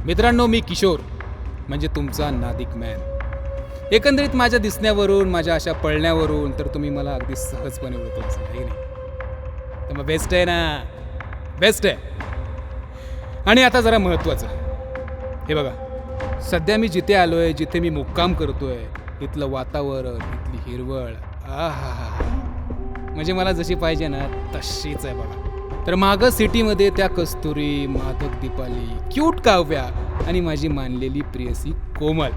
मित्रांनो, मी किशोर म्हणजे तुमचा नादिक मॅन. एकंदरीत माझ्या दिसण्यावरून, माझ्या अशा पळण्यावरून तर तुम्ही मला अगदी सहजपणे ओळखत असाल, आहे नाही? तर मग बेस्ट आहे ना, बेस्ट आहे. आणि आता जरा महत्त्वाचं, हे बघा, सध्या मी जिथे आलो आहे, जिथे मी मुक्काम करतो आहे, इथलं वातावरण, इथली हिरवळ, आहा, म्हणजे मला जशी पाहिजे ना तशीच आहे बघा. तर मागं सिटीमध्ये त्या कस्तुरी, मादक दीपाली, क्यूट काव्या आणि माझी मानलेली प्रियसी कोमल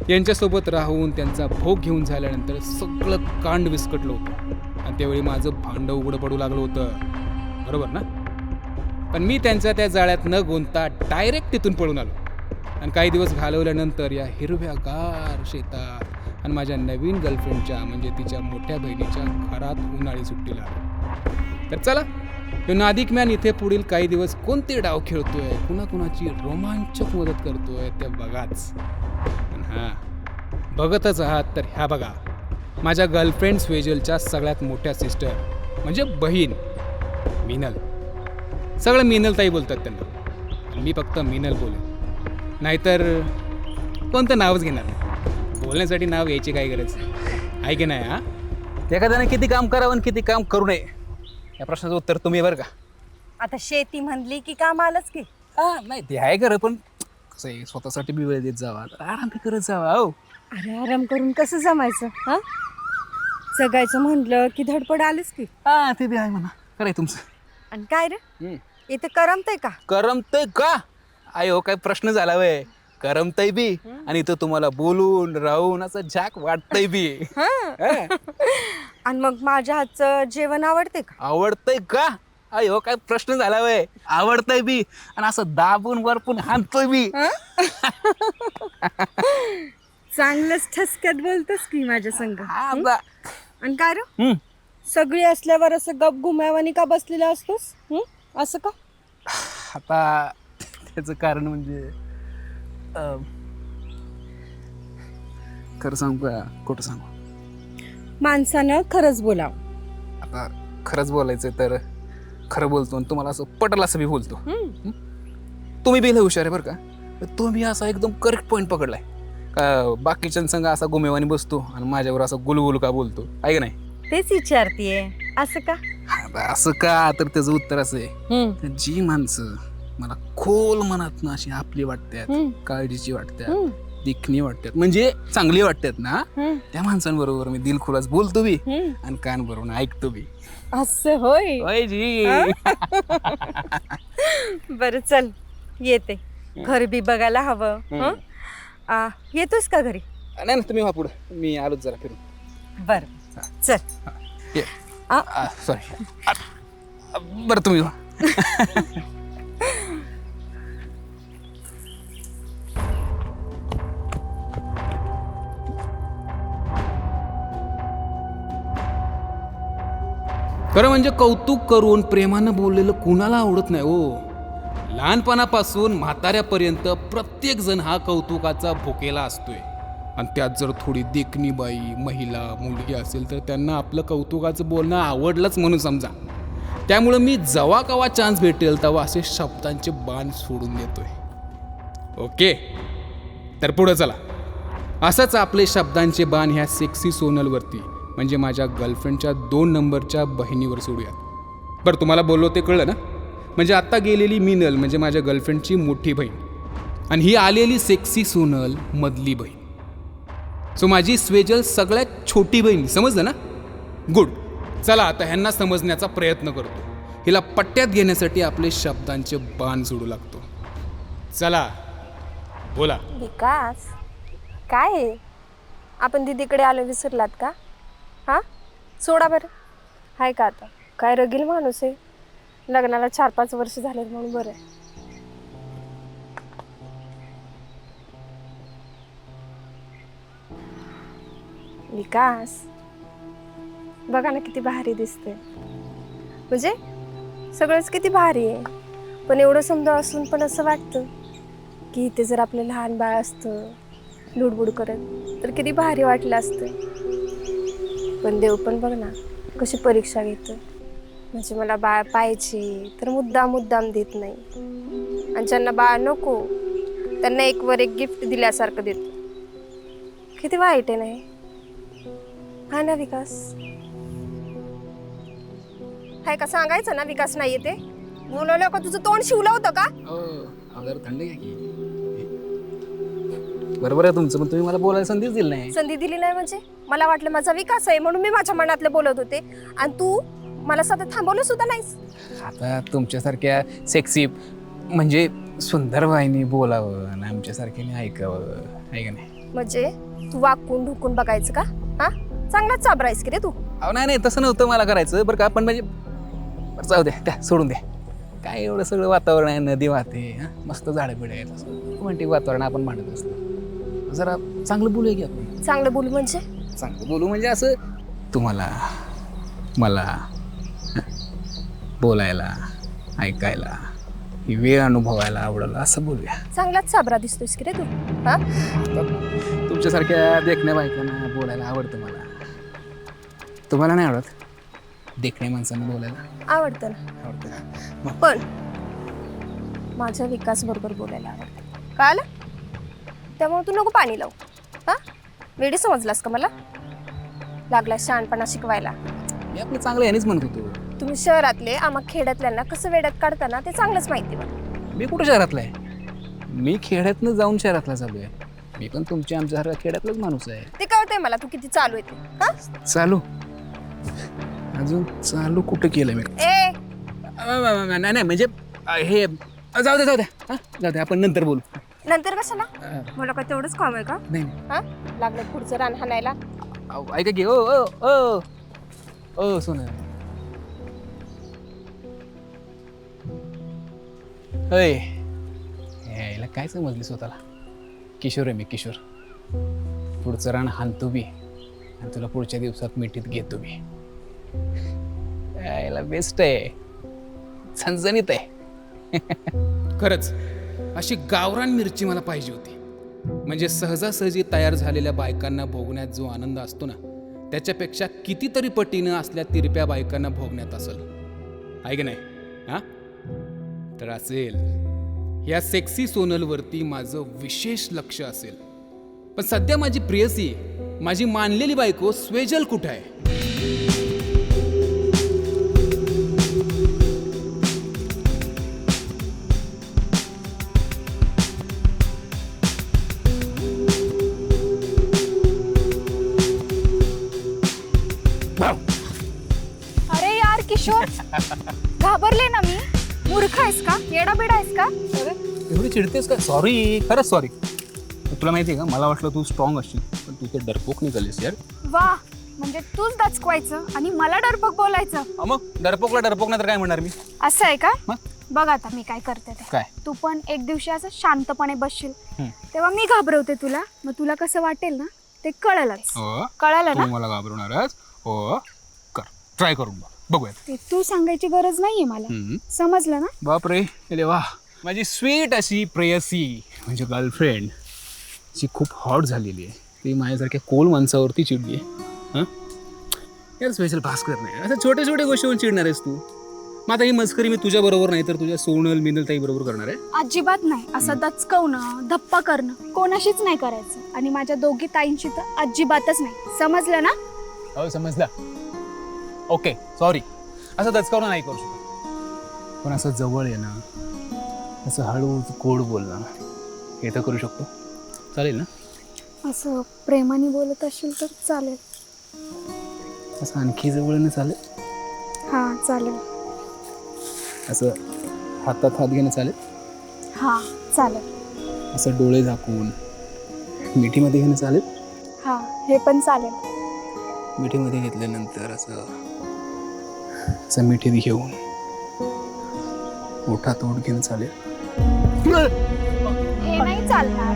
यांच्यासोबत राहून त्यांचा भोग घेऊन झाल्यानंतर सगळं कांड विस्कटलं होतं आणि त्यावेळी माझं भांडं उघडं पडू लागलं होतं, बरोबर ना? पण मी त्यांच्या त्या जाळ्यात न गुंतता डायरेक्ट तिथून पळून आलो आणि काही दिवस घालवल्यानंतर या हिरव्यागार शेतात आणि माझ्या नवीन गर्लफ्रेंडच्या म्हणजे तिच्या मोठ्या बहिणीच्या घरात उन्हाळी सुट्टीला आलो. तर चला, तो नादिक मॅन इथे पुढील काही दिवस कोणते डाव खेळतोय, कुणाकुणाची रोमांचक मदत करतोय ते बघाच. हां, बघतच आहात तर ह्या बघा, माझ्या गर्लफ्रेंड स्वेजलच्या सगळ्यात मोठ्या सिस्टर म्हणजे बहीण मिनल. सगळं मिनलताई बोलतात त्यांना, मी फक्त मिनल बोलेन, नाहीतर कोणतं नावच घेणार नाही. बोलण्यासाठी नाव यायची काय गरज आहे की नाही? हां, एखाद्याने किती काम करावं आणि किती काम करू नये या प्रश्नाचं उत्तर तुम्ही बरं का. आता शेती म्हणली की काम आलंच की. हां, नाही ते आहे खरं, पण कसं आहे, स्वतःसाठी बी वेळ देत जावा, आराम बी करत जावा. हो, अरे आराम करून कसं जमायचं? हा, जगायचं म्हणलं की धडपड आलीच की. हां, ते बी आहे म्हणा, खरं आहे तुमचं. आणि काय रे, इथे करमतंय का? करमतंय का? आयो, काय प्रश्न झाला वय? करमतंय बी आणि इथं तुम्हाला बोलून राहून असं झाक वाटतंय बी. आणि मग माझ्या हातचं जेवण आवडते का? आवडतंय का? अयो, काय प्रश्न झाला वय? आवडतंय बी आणि असं दाबून वरपून हाणतोय बी. चांगलंच ठसक्यात बोलतोस की माझ्या संग. आणि काय रे, हं. सगळी असल्यावर असं गप घुमावानी का बसलेला असतोस? असं का? आता त्याचं कारण म्हणजे खरं सांगू का खोटं सांगू? माणसानं खरंच बोलावं. आता खरंच बोलायचं तर खरं बोलतो आणि तुम्हाला असं पटल असं बी बोलतो. तुम्ही बी लय हुशार आहे बरं का. तुम्ही असा एकदम करेक्ट पॉईंट पकडलाय का बाकीच्यांसंग असा गुमेवानी बसतो आणि माझ्यावर असं गुलगुल का बोलतो, आहे का नाही? तेच विचारतीये, असं का? आता असं का, तर त्याचं उत्तर असं आहे, जी माणसं मला खोल मनातनं अशी आपली वाटतात, काळजीची वाटतात, देखणी वाटतात, म्हणजे चांगली वाटतात ना, त्या माणसांबरोबर मी दिलखुलास बोलतो बी आणि कान भरून ऐकतो बी. असं होय? होय जी. बरं चल, येते. घर बी बघायला हवं. येतोस का घरी? नाही ना, तुम्ही व्हा पुढं, मी आलोच जरा फिरून. बरं चल. सॉरी, बरं तुम्ही व्हा. खरं म्हणजे कौतुक करून प्रेमानं बोललेलं कुणाला आवडत नाही हो. लहानपणापासून म्हाताऱ्यापर्यंत प्रत्येक जण हा कौतुकाचा भुकेला असतोय आणि त्यात जर थोडी देखणी बाई, महिला, मुलगी असेल तर त्यांना आपलं कौतुकाचं बोलणं आवडलंच म्हणून समजा. त्यामुळं मी जेव्हा केव्हा चान्स भेटेल तेव्हा असे शब्दांचे बाण सोडून देतोय. ओके, तर पुढं चला, असंच आपले शब्दांचे बाण ह्या सेक्सी सोनलवरती म्हणजे माझ्या गर्लफ्रेंडच्या 2 नंबरच्या बहिणीवर सोडूयात. बरं, तुम्हाला बोललो ते कळलं ना? म्हणजे आत्ता गेलेली मिनल म्हणजे माझ्या गर्लफ्रेंडची मोठी बहीण आणि ही आलेली सेक्सी सोनल मधली बहीण. सो माझी स्वेजल सगळ्यात छोटी बहीण, समजलं ना? गुड. चला आता ह्यांना समजण्याचा प्रयत्न करतो. हिला पट्ट्यात घेण्यासाठी आपले शब्दांचे बाण सोडू लागतो. चला बोला. विकास, काय आहे? आपण दीदीकडे आलो विसरलात का? हां, सोडा बरं. हाय का आता? काय रगील माणूस आहे. लग्नाला 4-5 वर्ष झालेत म्हणून बरं आहे. विकास, बघा ना किती भारी दिसते. म्हणजे सगळंच किती भारी आहे, पण एवढं समजा असून पण असं वाटतं की इथे जर आपलं लहान बाळ असतं लुडबुड करत तर किती भारी वाटलं असतं. पण देव पण बघ ना कशी परीक्षा घेतो. म्हणजे मला बाळ पाहिजे तर मुद्दाम देत नाही, आणि ज्यांना बाळ नको त्यांना एक वर एक गिफ्ट दिल्यासारखं देतो. किती वाईट आहे नाही हा ना विकास? हाय का सांगायचं ना विकास नाहीये ते? बोलवलं का तुझं तोंड शिवलं होतं का? जरा थंड घ्या की. बरोबर आहे तुमचं, पण तुम्ही मला बोलायला संधीच दिली नाही. संधी दिली नाही म्हणजे? मला वाटलं माझा विकास आहे म्हणून मी माझ्या मनातले बोलत होते आणि तू मला सतत थांबवलं सुद्धा नाहीस. आता तुमच्यासारख्या सेक्सी म्हणजे सुंदर बाईने बोलावं आणि आमच्यासारख्याने ऐकावं, आहे का नाही? म्हणजे तू वाकून ढुकून बघायचं का? हा चांगलाच चाबरायस की रे तू. अहो नाही तसं नव्हतं मला करायचं बरं का, पण म्हणजे बरं जाऊ द्या, त्या सोडून द्या. काय एवढं सगळं वातावरण आहे, नदी वाहते, हां मस्त झाडं बिडं आहेत, असं रोमॅन्टिक वातावरण आपण मांडत असतो. जरा चांगलं बोलूया की आपण. चांगलं बोलू म्हणजे? चांगलं बोलू म्हणजे असं तुम्हाला मला बोलायला, ऐकायला, ही वेळ अनुभवायला आवडलं असं बोलूया. चांगलाच साबरा दिसतोयस की रे तू. हा तुमच्यासारख्या देखण्या बायकांना बोलायला आवडतं मला. तुम्हाला नाही आवडत देखण्या माणसांना बोलायला? आवडतं ना. आवडतं. पण माझ्या विकास बरोबर बोलायला आवडतं, कळालं? त्यामुळे तू नको पाणी लावू. हा वेडी समजलास का मला? लागला शहाणपणा शिकवायला. मी आपलं चांगलं यानेच म्हणत होतो. तुम्ही शहरातले आम्हा खेड्यातल्यांना कसं वेड्यात काढताना ते चांगलंच माहिती मला. मी कुठं शहरातला आहे? मी खेड्यातनं जाऊन शहरातला चालू आहे. मी पण तुमच्या आमच्यासारखा खेड्यातलाच माणूस आहे. ते कळतंय मला तू किती चालू येते. हा चालू अजून चालू कुठं केलं मी? ए नाही म्हणजे हे जाऊ द्या हां जाऊ द्या, आपण नंतर बोलू. नंतर कशाला? मला काय तेवढंच काम आहे का? नाही हा लागलं पुढचं रान हाणायला. ऐका की ओ ओ ओ ओ सोना. अय यायला काय समजली स्वतःला? किशोर आहे मी, किशोर. पुढचं रान हाणतो बी आणि तुला पुढच्या दिवसात मिठीत घेतो बी. यायला बेस्ट आहे, झणझणीत आहे. खरंच अशी गावरान मिरची मला पाहिजे होती. म्हणजे सहजासहजी तयार झालेल्या बायकांना भोगण्यात जो आनंद असतो ना, त्याच्यापेक्षा कितीतरी पटीनं असल्या तिरप्या बायकांना भोगण्यात असेल, आहे की नाही? हां तर असेल. या सेक्सी सोनलवरती माझं विशेष लक्ष असेल. पण सध्या माझी प्रेयसी, माझी मानलेली बायको स्वेजल कुठं आहे? अरे यार किशोर, घाबरले ना मी. मूर्ख आहेस का? येडाबिडा आहेस का? एवढी चिडतेस का? सॉरी, खरंच सॉरी. तुला माहिती आहे का, मला वाटलं तू स्ट्रॉंग असशील, पण तू ते डरपोक निघालीस यार. वा, म्हणजे तूच दचकवायचं आणि मला डरपोक बोलायचं. मग डरपोकला डरपोक नाही तर काय म्हणणार मी? असं आहे का? मग? बघ आता मी काय करते ते. काय? तू पण एक दिवशी असं शांतपणे बसशील, हं. तेव्हा मी घाबरवते तुला. मग तुला कसं वाटेल ना ते कळलंच. हो, कळालं तू ना? मला घाबरवणारच. हो, कर, ट्राय करून बघूया. ते तू सांगायची गरज नाहीये मला. समजलं ना? बापरे, अरे वा. माझी स्वीट अशी प्रेयसी म्हणजे गर्लफ्रेंड जी खूप हॉट झालेली आहे, ती माझ्यासारख्या कोल माणसावरती चिडली आहे. हां यार स्पेशल पास करत नाही. असं छोट्या छोट्या गोष्टीवर चिडणार आहेस तू. मग आता ही मस्करी मी तुझ्या बरोबर नाही तर तुझ्या सोनल मिनल ताई बरोबर करणार आहे. अजिबात नाही. असं दचकवणं, धप्पा करणं कोणाशीच नाही करायचं. आणि माझ्या दोघी ताईंशी तर अजिबातच नाही. समजलं ना? हो समजला. Okay sorry. असं दचकावणं नाही करू शकत, पण असं जवळ येणं, असं हळू गोड बोलणं हे तर करू शकतो. चालेल ना? असं प्रेमाने बोलत असेल तर चालेल. असं आणखी जवळ येणं चालेल? हां चालेल. असं हातात हात घेणं चालेल? हां चालेल. असं डोळे झाकून मिठीमध्ये घेणं चालेल? हां हे पण चालेल. मिठीमध्ये घेतल्यानंतर असं असं मिठीत घेऊन ओठात ओठ घेणं चालेल? हे नाही चालणार.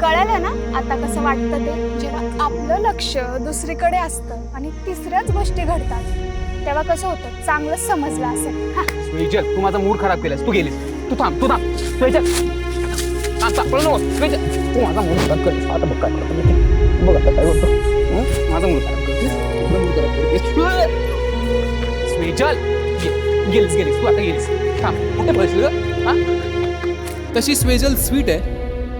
कळलं ना आता कसं वाटतं ते? जेव्हा आपलं लक्ष दुसरीकडे असतं आणि तिसऱ्याच गोष्टी घडतात तेव्हा कसं होतं? चांगलंच समजलं असेल. हा स्वेजल, तू माझा मूड खराब केलास. तू गेलीस. तू थांब स्वेजल. स्वेजल, तू माझा मूड खराब करतेस. आता बघ काय करतो मी. बघ आता काय होतं. माझा मूड खराब करतेस. तुझा मूड खराब करतेस. स्वेजल, गेलीस तू आता गेलीस. थांब, कुठे बसली ग? तशी स्वेजल स्वीट आहे,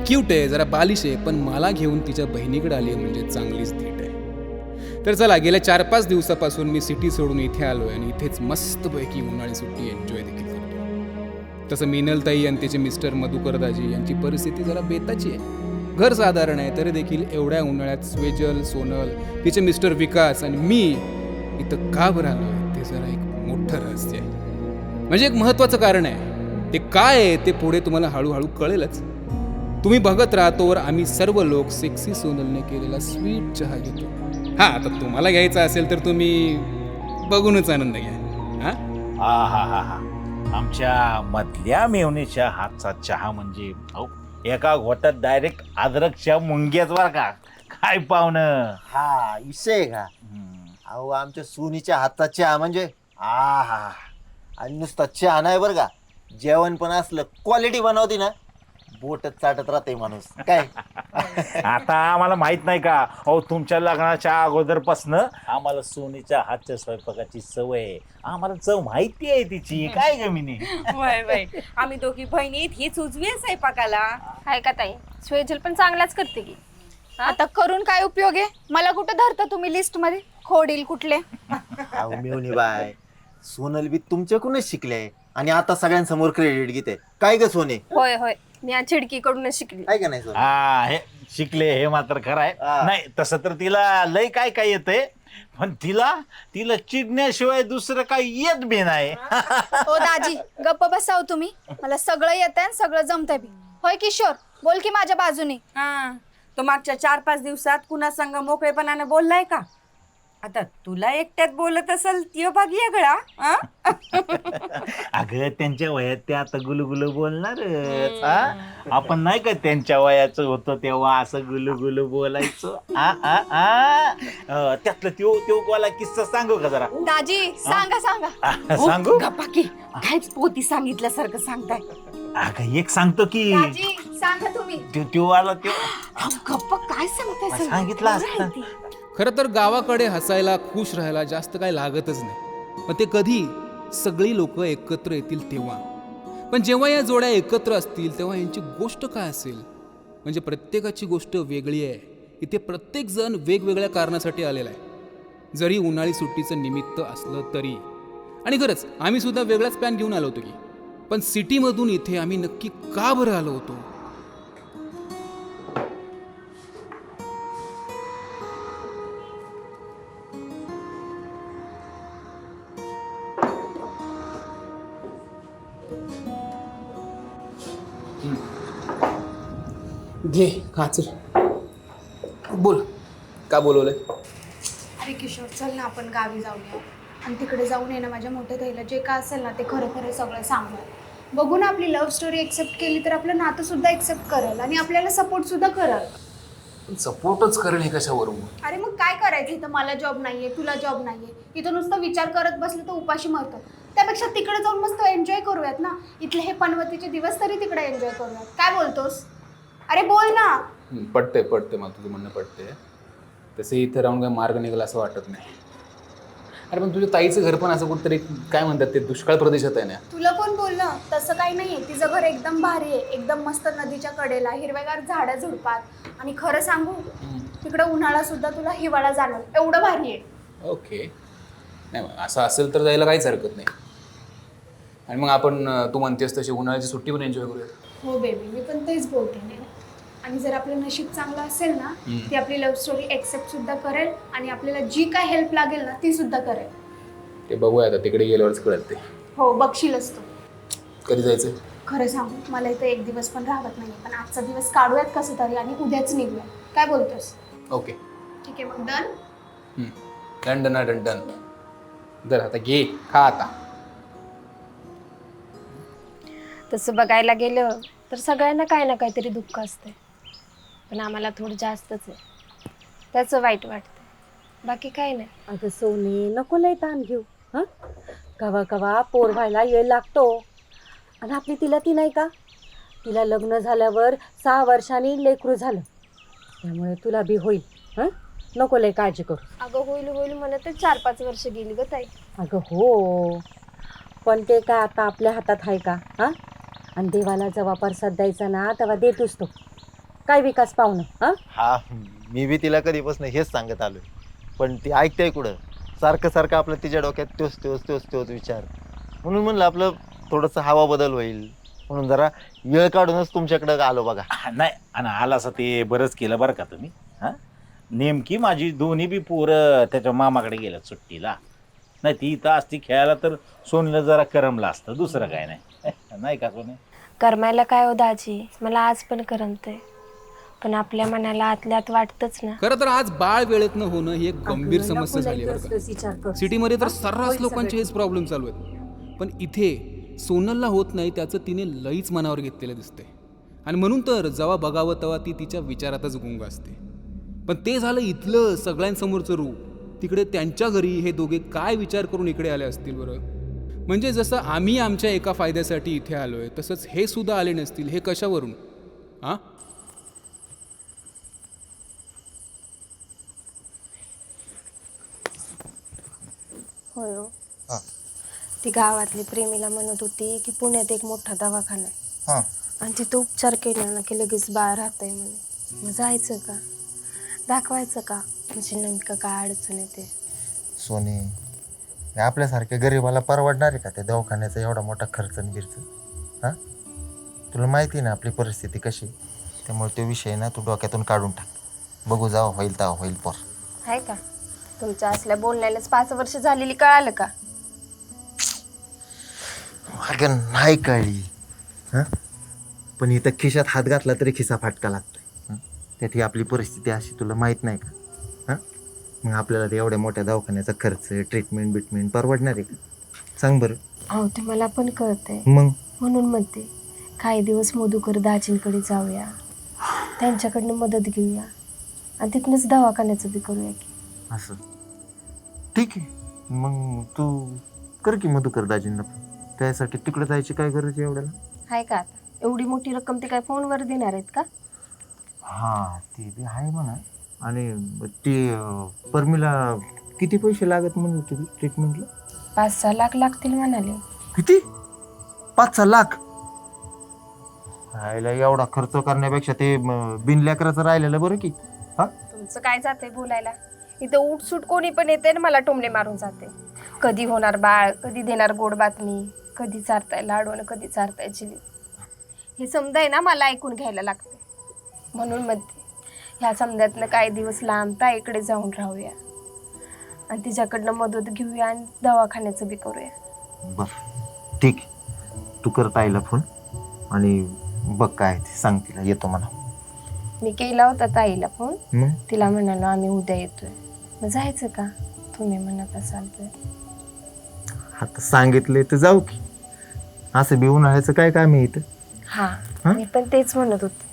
क्यूट आहे, जरा बालिश आहे, पण मला घेऊन तिच्या बहिणीकडे आली आहे म्हणजे चांगलीच धीट आहे. तर चला, गेल्या 4-5 दिवसापासून मी सिटी सोडून इथे आलो आहे आणि इथेच मस्तपैकी उन्हाळी सुट्टी एन्जॉय देखील करतो. तसं मिनलताई आणि तिचे मिस्टर मधुकरदाजी यांची परिस्थिती जरा बेताची आहे. घर साधारण आहे तरी देखील एवढ्या उन्हाळ्यात स्वेजल, सोनल, तिचे मिस्टर विकास आणि मी इथं का बरं आलो आहे ते जरा एक मोठं रहस्य आहे. म्हणजे एक महत्त्वाचं कारण आहे. ते काय आहे ते पुढे तुम्हाला हळूहळू कळेलच. तुम्ही बघत राहतोवर आम्ही सर्व लोक सेक्सी सोनलने केलेला स्वीट चहा घेतो. हां, आता तुम्हाला घ्यायचा असेल तर तुम्ही बघूनच आनंद घ्या. हां, हा हा हा हा आमच्या मधल्या मेवणीच्या हातचा चहा म्हणजे अहो, एका घोटात डायरेक्ट अद्रकच्या मुंग्याच बर का. काय पाहुणं. हा विषय का अहो आमच्या सुनीच्या हातचा चहा म्हणजे हा आणि नुसता चहा नाही बरं का, जेवण पण असलं क्वालिटी बनवते ना, बोटच चाटत राहते माणूस काय. आता आम्हाला माहित नाही का, अहो तुमच्या लग्नाच्या अगोदरपासनं आम्हाला सोनीच्या हातच्या स्वयंपाकाची सवय आहे. आम्हाला चव माहिती आहे तिची. काय गमिनी. वय आम्ही दोघी बहिणीत हीच उजवी आहे स्वयंपाकाला. आहे का ताई, स्वेजल पण चांगलाच करते की. आता करून काय उपयोग आहे? मला कुठं धरता तुम्ही लिस्ट मध्ये? खोडील कुठले. अहो मेवणी बाय, सोनल बी तुमच्याकडूनच शिकले आणि आता सगळ्यांसमोर क्रेडिट घेते. काय ग सोने, होय होय, मी या चिडकीकडूनच शिकली. आहे का नाही सोने? हा हे शिकले हे मात्र खरं आहे. हा. नाही तसं तर तिला लय काय काय येतंय, पण तिला चिडण्याशिवाय दुसरं काही येत बी नाही. ओ दाजी गप्प बसाव तुम्ही. मला सगळं येतंय आणि सगळं जमतंय बी. होय किशोर, बोल की माझ्या बाजूने. हा, तो मागच्या 4-5 दिवसात कुणा संग मोकळेपणाने बोललाय का? आता तुला एकट्यात बोलत असेल त्यो भाग वेगळा. अगं त्यांच्या वयात ते आता गुलुगुलू बोलणारच. आपण नाही का त्यांच्या वयाचं होतं तेव्हा असं गुलुगुलू बोलायचो. त्यातलं त्यो वाला किस्सा सांगू का जरा. दाजी सांगा सांगा. सांगू. गप्पा की काहीच पोती सांगितल्यासारखं सांगताय. अगं एक सांगतो की दाजी सांगा तुम्ही. त्यो वाला त्यो गप्पा काय सांगताय? सांगितलं असतं. खरं तर गावाकडे हसायला, खुश राहायला जास्त काय लागतच नाही. पण ते कधी सगळी लोक एकत्र येतील तेव्हा. पण जेव्हा या जोड्या एकत्र असतील तेव्हा यांची गोष्ट काय असेल? म्हणजे प्रत्येकाची गोष्ट वेगळी आहे. इथे प्रत्येक जण वेगवेगळ्या कारणासाठी आलेला आहे, जरी उन्हाळी सुट्टीचं निमित्त असलं तरी. आणि खरंच आम्ही सुद्धा वेगळाच प्लॅन घेऊन आलो होतो की, पण सिटीमधून इथे आम्ही नक्की का बरं आलो होतो? घे काचर, बोल का बोलवलंय? अरे किशोर चल ना आपण गावी जाऊया आणि तिकडे जाऊन ये ना माझ्या मोठ्या ताईला जे काय असेल ना ते खरं खरं सगळं सांगू. बघू ना, आपली लव्ह स्टोरी एक्सेप्ट केली तर आपलं नातं सुद्धा एक्सेप्ट करेल आणि आपल्याला सपोर्ट सुद्धा करेल. सपोर्टच करेल हे कशावरून? अरे मग काय करायचं, इथं मला जॉब नाहीये, तुला जॉब नाहीये, इथं नुसतं विचार करत बसलं तर उपाशी मरतो. त्यापेक्षा तिकडे जाऊन मस्त एन्जॉय करूयात ना. इथले हे पनवतीचे दिवस तरी तिकडे एन्जॉय करूयात. काय बोलतोस? अरे बोल ना. पटते मला तुझं म्हणणं पटते. तसे इथे राहून काय मार्ग निघाला असं वाटत नाही. अरे पण तुझ्या ताईचं घर पण असं कुठतरी काय म्हणतात ते दुष्काळ प्रदेशात आहे ना. तुला कोण बोललं? तसं काही नाहीये. तिचं घर एकदम भारी आहे, एकदम मस्त नदीच्या कडेला, हिरवेगार झाडं झुडपात. आणि खरं सांगू, तिकडं उन्हाळा सुद्धा तुला हिवाळा जाणार एवढं भारी आहे. ओके, नाही मग असं असेल तर जायला काहीच हरकत नाही. आणि मग आपण तू म्हणतेस तशी उन्हाळ्याची सुट्टी पण एन्जॉय करूया. हो बेबी, मी पण तेच बोलते ना. आणि जर आपलं नशीब चांगलं असेल ना, ती आपली लव्ह स्टोरी एक्सेप्ट सुद्धा करेल आणि आपल्याला जी काय हेल्प लागेल ना ती सुद्धा करेल. ते बघूया आता, तिकडे गेल्यावरच कळत ते. हो बघशीलच तू. कधी जायचं? खरं सांगू, मला इथं एक दिवस पण राहत नाही, पण आजचा दिवस काढूयात कसं तरी आणि उद्याच निघूया. काय बोलतोस? ओके ठीक आहे मग डन. डन. जर आता घे, खा आता. तसं बघायला गेलं तर सगळ्यांना काय ना काहीतरी दुःख असते, पण आम्हाला थोडं जास्तच आहे. त्याचं वाईट वाटतं, बाकी काय नाही. अगं सोने, नको लय ताण घेऊ. हां, कवा कवा पोर व्हायला येळ लागतो. आणि आपली तिला ती नाही का, तिला लग्न झाल्यावर 6 वर्षांनी लेकरू झालं, त्यामुळे तुला बी होईल. हां, नको लय काळजी करू. अगं होईल म्हणत 4-5 वर्ष गेली ग ताई. अगं हो, पण ते काय आता आपल्या हातात आहे का? हां, आणि देवाला जेव्हा प्रसाद द्यायचा ना तेव्हा देतोच तो. काय विकास पाहुणं हा? हा, मी बी तिला कधीपासून हेच सांगत आलोय, पण ती ऐकते कुठं. सारखं सारखं आपलं तिच्या डोक्यात तोच विचार. म्हणून म्हणलं आपलं थोडंसं हवा बदल होईल, म्हणून जरा वेळ काढूनच तुमच्याकडे आलो बघा. नाही, आणि आला असं ते बरंच केलं बरं का तुम्ही. हा, नेमकी माझी दोन्ही बी पोरं त्याच्या मामाकडे गेल्यात सुट्टीला. नाही ती इथं असती खेळायला तर सोनीला जरा करमलं असतं, दुसरं काय नाही. नाही का सोने? करमायला काय हो दाजी, मला आज पण करमतंय, पण आपल्या मनाला आतल्यात वाटतच ना. खरं तर आज बाळ वेळेत न होणं ही एक गंभीर अगं, समस्या नको झाली लई आहे बरं कसलंच विचार का. कर. सिटीमध्ये तर हा? सर्रास होईल लोकांचे सगळं. हेच प्रॉब्लेम चालू आहेत, पण इथे सोनलला होत नाही त्याचं तिने लईच मनावर घेतलेलं दिसते. आणि म्हणून तर जेव्हा बघावं तेव्हा ती तिच्या विचारातच गुंग असते. पण ते झालं इथलं सगळ्यांसमोरचं रूप. तिकडे त्यांच्या घरी हे दोघे काय विचार करून इकडे आले असतील बरं. म्हणजे जसं आम्ही आमच्या एका फायद्यासाठी इथे आलोय, तसंच हे सुद्धा आले नसतील. हे कशावरून? हां, होय हो. ती गावातली प्रेमीला म्हणत होती की पुण्यात एक मोठा दवाखाना आहे आणि तिथं उपचार केला ना की लगेच बाळ राहतंय म्हणे. मग जायचं का, दाखवायचं का, म्हणजे नेमकं काय अडचण येते. सोनी, हे आपल्यासारख्या गरीबाला परवडणार आहे का ते दवाखान्याचा एवढा मोठा खर्च आणि बिर्च? हां, तुला माहिती ना आपली परिस्थिती कशी, त्यामुळे तो विषय ना तू डोक्यातून काढून टाक. बघू, जावं होईल तेव्हा होईल पोर. आहे का तुमच्या असल्या बोलण्यालाच 5 वर्ष झालेली कळालं का? अगं नाही कळली. हां, पण इथं खिशात हात घातला तरी खिसा फाटका लागतोय. त्यात ही आपली परिस्थिती अशी, तुला माहीत नाही का? हां, मग आपल्याला ते एवढ्या मोठ्या दवाखान्याचा खर्च, ट्रीटमेंट परवडणार आहे का? सांग बरं. हो, ते मला पण कळतंय, मग म्हणून म्हणते काही दिवस मधुकर दाजींकडे जाऊया, त्यांच्याकडनं मदत घेऊया आणि तिथनंच दवाखान्याचं बी करूया की. असं ठीक आहे, मग तू कर की मधुकर दाजींना. त्यासाठी तिकडे जायची काय गरज आहे एवढ्याला? आहे का आता एवढी मोठी रक्कम ते काय फोनवर देणार आहेत का? हां, ते बी आहे म्हणा. आणि ते परमीला किती पैसे लागत म्हणून होते ट्रीटमेंटला? 5-6 लाख लागतील म्हणाले. किती? 5-6 लाख? राहायला एवढा खर्च करण्यापेक्षा ते बिनलेकराचं राहिलेलं बरं की. हा, तुमचं काय जाते बोलायला, इथं उठसूट कोणी पण येते आणि मला टोमणे मारून जाते. कधी होणार बाळ, कधी देणार गोड बातमी, कधी चारताय लाडू आणि कधी चारताय जिलेबी. हे समजाय ना मला ऐकून घ्यायला लागते. म्हणून म्हणते ह्या समजातनं काही दिवस लांब इकडे जाऊन राहूया आणि तिच्याकडनं मदत घेऊया आणि दवाखान्याचं बी करूया. बरं ठीक आहे, तू कर ताईला फोन आणि बघ काय ते सांग तिला, येतो म्हणा. मी केला होता ताईला फोन, मग तिला म्हणालो आम्ही उद्या येतोय. मग जायचं का तुम्ही म्हणत असाल तर? आता सांगितले तर जाऊ की, असं बी उन्हाळ्याचं काय काम आहे इथं. हां, मी पण तेच म्हणत होते.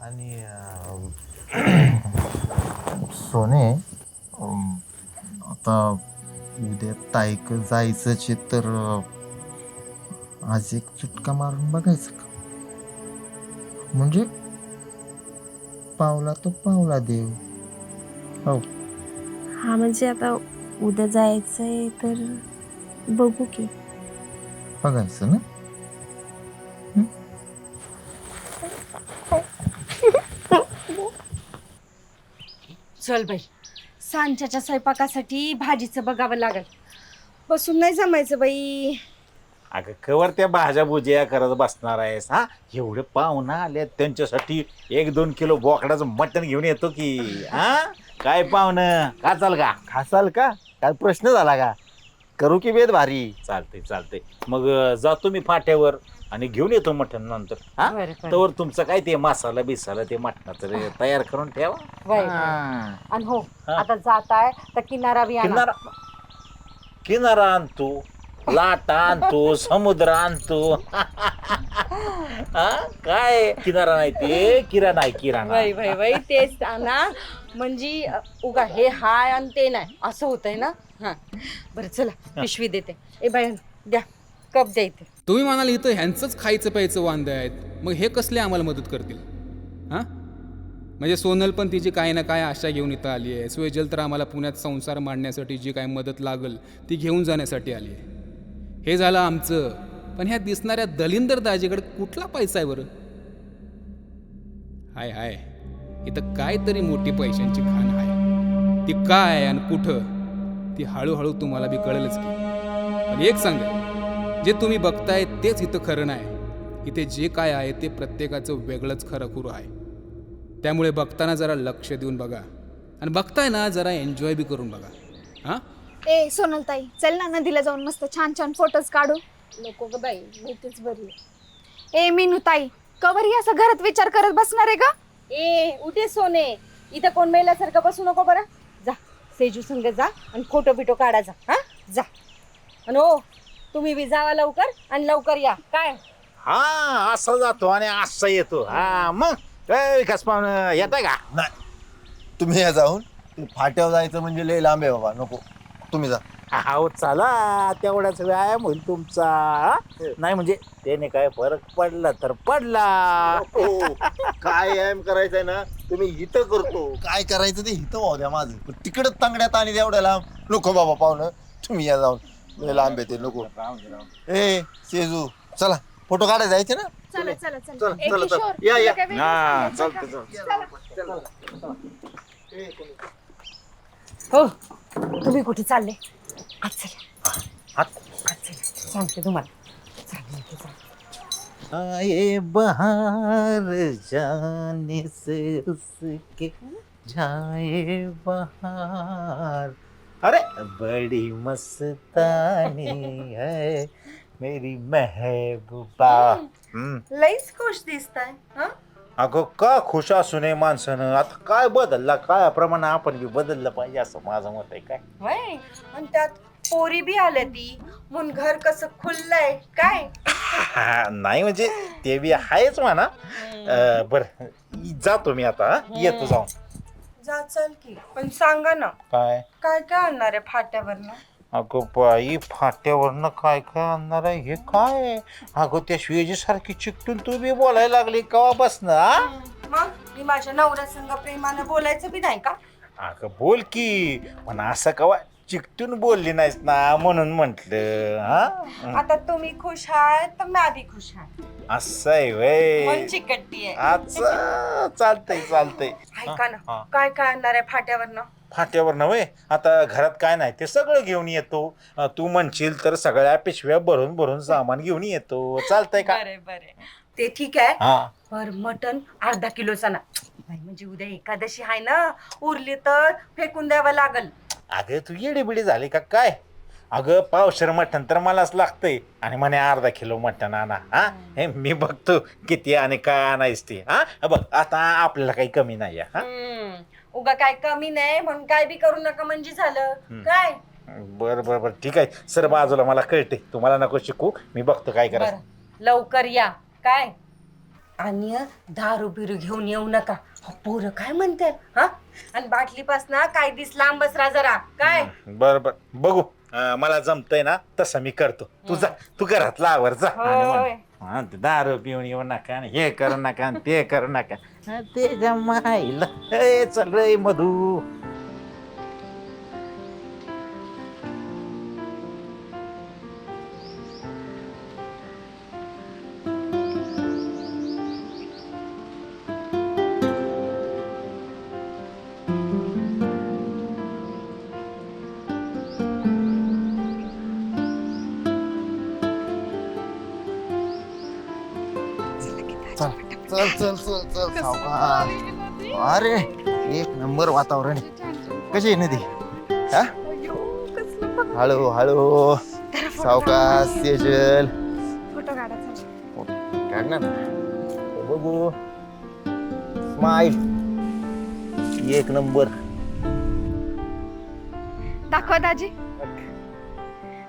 आणि सोने, आता उद्या ताईक जायचंच आहे तर आज एक चुटका मारून बघायचं का? म्हणजे पावला तो पावला देव. हो, हा, म्हणजे आता उद्या जायचंय तर बघू की. बघायचं ना. चल बाई, सांच्याच्या स्वयंपाकासाठी भाजीचं बघावं लागेल. बसून नाही जमायचं बाई. अगं कवर त्या भाज्या भुजिया करत बसणार आहेस? हा, एवढे पाहुणा आले त्यांच्यासाठी 1-2 किलो बोकडाचं मटण घेऊन येतो की. हा, काय पाहुणं खाचाल का? खासाल का? काय प्रश्न झाला का? करू की बेद भारी. चालतंय. मग जातो मी फाट्यावर आणि घेऊन येतो मटण नंतर. हा, तर तुमचं काय ते मसाला बिसाला ते मटणाचं तयार करून ठेवा. हा. आणि हो, हा. आता जाताय तर किनारा बी आणा. किनारा आणतो, लाटा आणतो, समुद्र आणतो. हा, काय किनारा नाही ते किराणा आहे, किराणा. बाई तेच ना, म्हणजे उगा हे हाय आणि ते नाही असं होतंय ना. हां, बरं चला पिशवी देते. ए बाई द्या, कप द्या इथे. तुम्ही म्हणाल इथं ह्यांचंच खायचं प्यायचं वांदे आहेत, मग हे कसले आम्हाला मदत करतील? हां, म्हणजे सोनल पण तिची काही ना काय आशा घेऊन इथं आली आहे. स्वेजल तर आम्हाला पुण्यात संसार मांडण्यासाठी जी काही मदत लागल ती घेऊन जाण्यासाठी आली आहे. हे झालं आमचं, पण ह्या दिसणाऱ्या दलिंदर दाजीकडे कुठला पैसा आहे बरं? हाय हाय, इथं काहीतरी मोठी पैशांची खाण आहे. ती काय आणि कुठं ती हळूहळू तुम्हाला बी कळेलच की. पण एक सांगा, जे तुम्ही बघताय तेच इथं खरं नाही. इथे जे काय आहे ते प्रत्येकाचं वेगळंच खरं खुरं आहे. त्यामुळे बघताना जरा लक्ष देऊन बघा आणि बघताय ना जरा एन्जॉय बी करून बघा. हां, ए सोनलताई, चल ना नदीला जाऊन मस्त छान छान फोटोज काढू. नको ग बाई, मी तीच बरी आहे. ए मीनूताई, कवर ही असं घरात विचार करत बसणार आहे का? ए उठे सोने, इथं कोण मेल्यासारखं बसू नको बरं. जा सेजू संग जा आणि फोटो बिटो काढा. जा हा जा. आणि हो, तुम्ही बी जावा लवकर आणि लवकर या. काय हा, असं जातो आणि असं येतो. हा मग काय विकास पाहुणं येत का? नाही, तुम्ही या जाऊन. ते फाट्यावर जायचं म्हणजे लय लांब आहे बाबा, नको. तुम्ही जा. हो चला, तेवढाच व्यायाम होईल तुमचा. नाही म्हणजे त्याने काय फरक पडला तर पडला. हो, काय व्यायाम करायचंय ना तुम्ही इथं करतो. काय करायचं ते इथं व्हावं द्या माझं. पण तिकडं तांगड्यात आणि एवढ्या लांब नको बाबा पाहुणं. तुम्ही या जाऊन, लय लांब येते नको. ए सेजू, चला फोटो काढायला जायचे ना. चला चला चला. चला, ए, चला, किशोर, चला. या, तुला या. काय वेगळं हा सांगायचं चालतं का? हो, तुम्ही कुठे चालले? आज चला, आज चला, सांगते तुम्हाला. आए बहार जाने से उसके जाए बहार. अरे बड़ी मस्तानी है मेरी महबूबा. लईच खुश दिसताय. हा, अगं का खुश असू नये माणसानं. आता काय बदलला, काय प्रमाणे आपण बी बदललं पाहिजे असं माझं मत आहे. काय वय, आणि त्यात पोरी बी आल्या ती म्हणून घर कसं खुललंय काय. नाही म्हणजे ते बी आहेच म्हणा. बरं जातो मी आता. येतो जाऊन. जा चल की, पण सांगा ना काय काय काय आणणार आहे फाट्यावरनं? अगं बाई, फाट्यावरनं काय काय आणणार आहे हे काय? अगं त्या शिवाजी सारखी चिकटून तू बी बोलायला लागली कवा बसना. मग मी माझ्या नवऱ्या संग प्रेमानं बोलायचं बी नाही का? अगं बोल की, पण असं कवा चिकटून बोलली नाहीस ना म्हणून म्हंटल. हा आता तुम्ही खुश आहात तर मी आधी खुश आहे. असं आहे वय. मन चिकटती आहे. अच्छा, चालतंय चालतंय. ऐका ना, हा. काय काय आणणार आहे फाट्यावरनं? फाट्यावर नव्हे, आता घरात काय नाही ते सगळं घेऊन येतो. तू म्हणशील तर सगळ्या पिशव्या भरून भरून सामान घेऊन येतो. चालतंय का? बरे बरे, ते ठीक आहे. हा पर मटन अर्धा किलोचा ना. नाही म्हणजे उद्या एकादशी आहे ना, उरली तर फेकून द्यावं लागल. अगं तू येडीबिडी झाली का काय? अगं पावशेर मटण तर मलाच लागतंय आणि म्हणे अर्धा किलो मटण आणा. हा हे मी बघतो किती आणि काय आणायच ते. हा बघ आता आपल्याला काही कमी नाही आहे. हा उगा काय कमी नाही म्हणून काय बी करू नका म्हणजे झालं काय. बरं बरं बरं ठीक आहे. सर बाजूला, मला कळते तुम्हाला नको शिकू. मी बघतो काय करायचं. बरं, लवकर या काय. आणि दारू बिरू घेऊन येऊ नका. पोरं काय म्हणतात. हा, आणि बाटलीपासून काय दिस लांबच राहा जरा काय. बरं बरं बघू. मला जमतंय ना तसं मी करतो. तू जा, तू घरातला आवर जा. आणि होय. म्हण, हा, ते दारू पिऊन येऊ नका आणि हे करू नका आणि ते करू नका. हा, ते जमाईला ए, चल रे मधू. चल चल चल चल सावकाश. अरे एक नंबर वातावरण आहे. कशी आहे नदी? हा, हळू हळू सावकाश सेजल. फोटो काढा चला. काढ ना. बघू. स्माइल एक नंबर. दाखवा दाजी.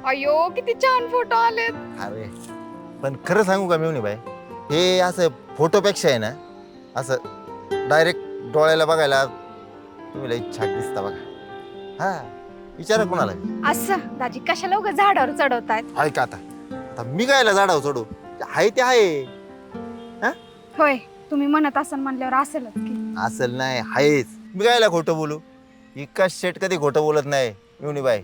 अयो किती छान फोटो आलेत. अरे पण खरं सांगू का मिळून बाई, हे असं फोटोपेक्षा आहे ना, असं डायरेक्ट डोळ्याला बघायला तुम्ही लई छान दिसता बघा. हा, विचारा कोणाला. असं दाजी कशाला उगा झाडावर चढवतायत? ऐका आता, आता मी गायला झाडाव चढू. आहे ते आहे. होय, तुम्ही म्हणत असाल म्हणल्यावर असेलच की. असेल नाही आहेच. मी गायला खोटं बोलू? विकास शेट कधी खोटं बोलत नाही मिळून बाई,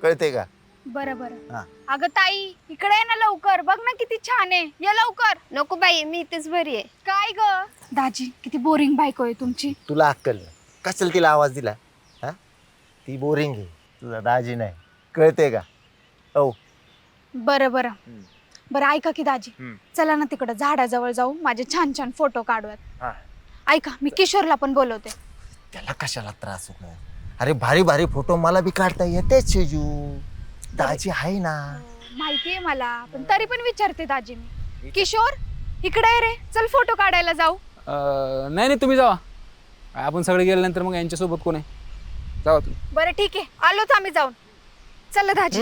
कळते का? बरं हा. बरं. अगं ताई इकडे ये ना लवकर, बघ ना किती छान आहे, ये लवकर. नको बाई, मी इथेच बरी आहे. काय ग दाजी, किती बोरिंग बायको आहे तुमची. तुला अक्कल नाही, कशाला तिला आवाज दिला? हा, ती बोरिंग आहे, तुझा दाजी नाही, कळते का? हो. बरं बरं बरं, ऐका की दाजी, चला ना तिकडं झाडाजवळ जाऊ, माझे छान छान फोटो काढूयात. हा. ऐका, मी किशोरला पण बोलवते. त्याला कशाला त्रास होत नाही? अरे भारी भारी फोटो मला बी काढता येते शेजू, दाजी आहे ना. माहितीये मला, पण तरी पण विचारते दाजी मी. किशोर इकडे ये रे, चल फोटो काढायला जाऊ. नाही नाही, तुम्ही जावा. आपण सगळे गेल्यानंतर मग यांच्यासोबत कोण आहे? जावा तुम्ही. बरं ठीक आहे, आलोच आम्ही जाऊन. चला दाजी.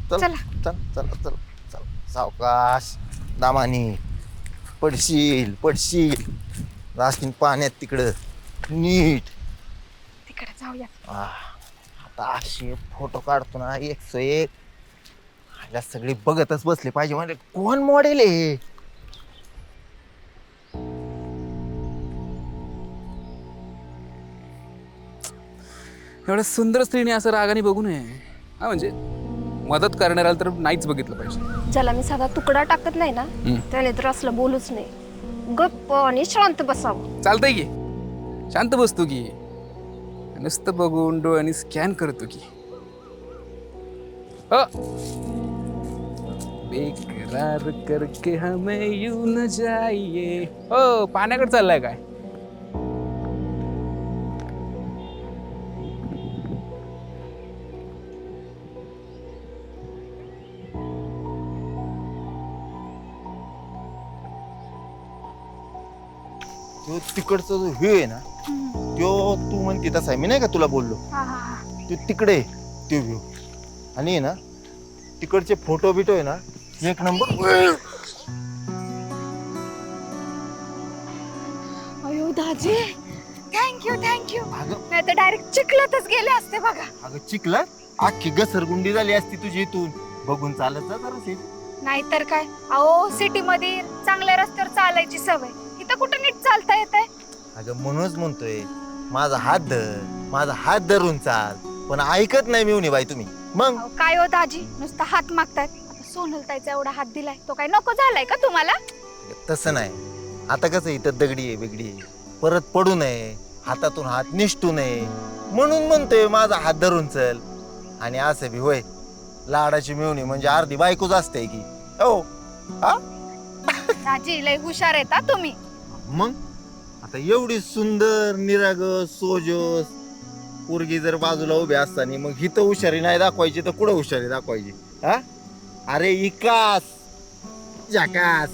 चल चला. चल चल चल चल, सावकाश दामानी, पडशील पडशील, रास्तीन पाण्यात तिकडं नीट. तिकडे जाऊया. आता असे फोटो काढतो ना 101, ह्याला सगळी बघतच बसले पाहिजे. म्हणजे कोण मॉडेल आहे? एवढ्या सुंदर स्त्रीने असं रागाने बघू नये. हा म्हणजे मदत करणाऱ्याला तर नाहीच बघितलं पाहिजे. ज्याला मी साधा तुकडा टाकत नाही ना, त्याने तर असलं बोलूच नाही. गप्प आणि शांत बसावं. चालतंय की, शांत बसतो की, नुसतं बघून डोळ्यांनी स्कॅन करतो की. बेकरार करके हमें यूं न जाइए. हो, पाण्याकडे चाललाय काय? तो तिकडचा जो व्ह्यू आहे ना, तो तू म्हणते तसा आहे. मी नाही का तुला बोललो, हा हा हा. तो तिकडे तो व्ह्यू. आणि आहे ना तिकडचे फोटो बिटो आहे ना, एक नंबर. अयो दाजी, थँक्यू थँक्यू. अगं नाही तर डायरेक्ट चिखलातच गेले असते बघा. अगं चिखला अख्खी घसरगुंडी झाली असती तुझी इथून. बघून चालत जा जरा. नाहीतर काय, अहो सिटी मध्ये चांगल्या रस्त्यावर चालायची सवय, इथं कुठं नीट चालता येत आहे. अगं म्हणूनच म्हणतोय, माझा हात धर, माझा हात धरून चाल. पण ऐकत नाही मिळून बाई तुम्ही. मग अहो, काय हो दाजी, नुसता हात मागतायत. आता सोनलताईचा एवढा हात दिलाय, तो काय नको झालाय का तुम्हाला? तसं नाही. आता कसं इथं दगडी आहे वेगळी आहे, परत पडू नये, हातातून हात निष्ठू नये म्हणून म्हणतोय माझा हात धरून चल. आणि असं बी होय, लाडाची मिळवणी म्हणजे अर्धी बायकोच असते की. हो हा, दाजी लय हुशार आहेत हा तुम्ही. मग आता एवढी सुंदर निरागस सोजस पोरगी जर बाजूला उभी असताना मग हिथं हुशारी नाही दाखवायची तर कुठं हुशारी दाखवायची? हा, अरे इकास जकास.